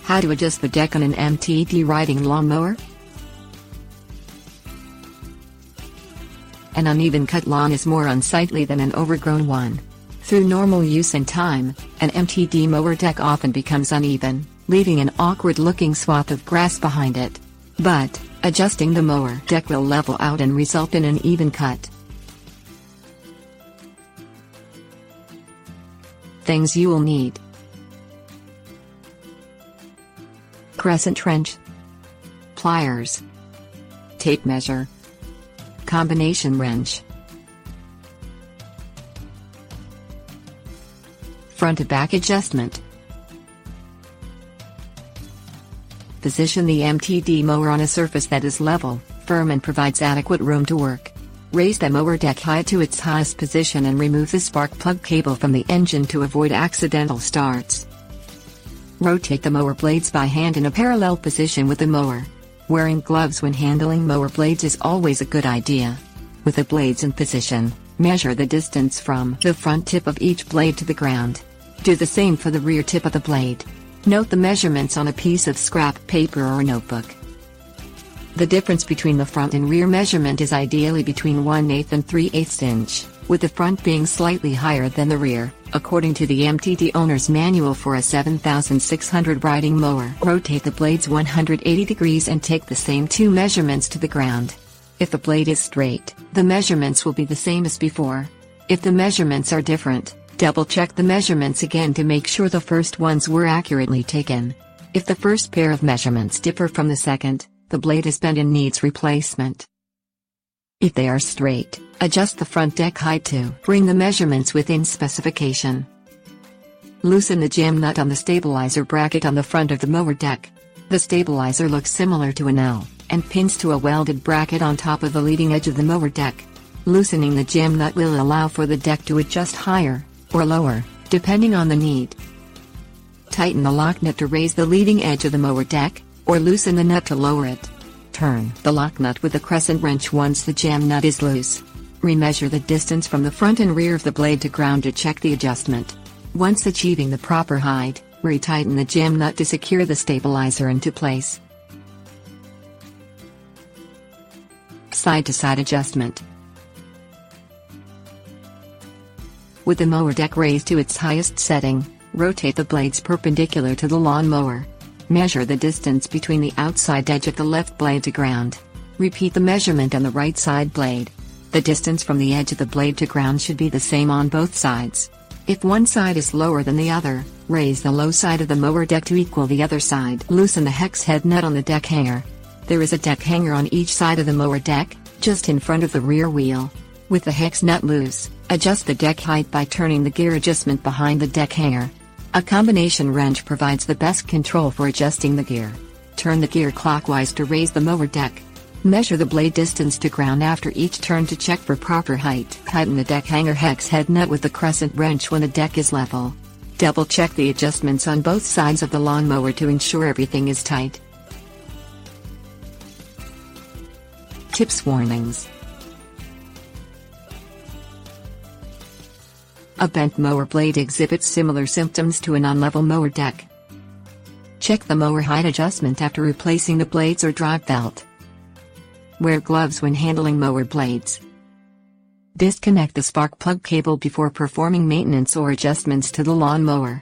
How to adjust the deck on an MTD riding lawnmower? An uneven cut lawn is more unsightly than an overgrown one. Through normal use and time, an MTD mower deck often becomes uneven, leaving an awkward-looking swath of grass behind it. But, adjusting the mower deck will level out and result in an even cut. Things you will need: crescent wrench, pliers, tape measure, combination wrench, front to back adjustment. Position the MTD mower on a surface that is level, firm and provides adequate room to work. Raise the mower deck height to its highest position and remove the spark plug cable from the engine to avoid accidental starts. Rotate the mower blades by hand in a parallel position with the mower. Wearing gloves when handling mower blades is always a good idea. With the blades in position, measure the distance from the front tip of each blade to the ground. Do the same for the rear tip of the blade. Note the measurements on a piece of scrap paper or notebook. The difference between the front and rear measurement is ideally between 1/8 and 3/8 inch, with the front being slightly higher than the rear, according to the MTD owner's manual for a 7600 riding mower. Rotate the blades 180 degrees and take the same two measurements to the ground. If the blade is straight, the measurements will be the same as before. If the measurements are different, double-check the measurements again to make sure the first ones were accurately taken. If the first pair of measurements differ from the second, the blade is bent and needs replacement. If they are straight, adjust the front deck height to bring the measurements within specification. Loosen the jam nut on the stabilizer bracket on the front of the mower deck. The stabilizer looks similar to an L, and pins to a welded bracket on top of the leading edge of the mower deck. Loosening the jam nut will allow for the deck to adjust higher, or lower, depending on the need. Tighten the lock nut to raise the leading edge of the mower deck, or loosen the nut to lower it. Turn the lock nut with the crescent wrench once the jam nut is loose. Remeasure the distance from the front and rear of the blade to ground to check the adjustment. Once achieving the proper height, retighten the jam nut to secure the stabilizer into place. Side-to-side adjustment. With the mower deck raised to its highest setting, rotate the blades perpendicular to the lawn mower. Measure the distance between the outside edge of the left blade to ground. Repeat the measurement on the right side blade. The distance from the edge of the blade to ground should be the same on both sides. If one side is lower than the other, raise the low side of the mower deck to equal the other side. Loosen the hex head nut on the deck hanger. There is a deck hanger on each side of the mower deck, just in front of the rear wheel. With the hex nut loose, adjust the deck height by turning the gear adjustment behind the deck hanger. A combination wrench provides the best control for adjusting the gear. Turn the gear clockwise to raise the mower deck. Measure the blade distance to ground after each turn to check for proper height. Tighten the deck hanger hex head nut with the crescent wrench when the deck is level. Double-check the adjustments on both sides of the lawnmower to ensure everything is tight. Tips warnings. A bent mower blade exhibits similar symptoms to an unlevel mower deck. Check the mower height adjustment after replacing the blades or drive belt. Wear gloves when handling mower blades. Disconnect the spark plug cable before performing maintenance or adjustments to the lawn mower.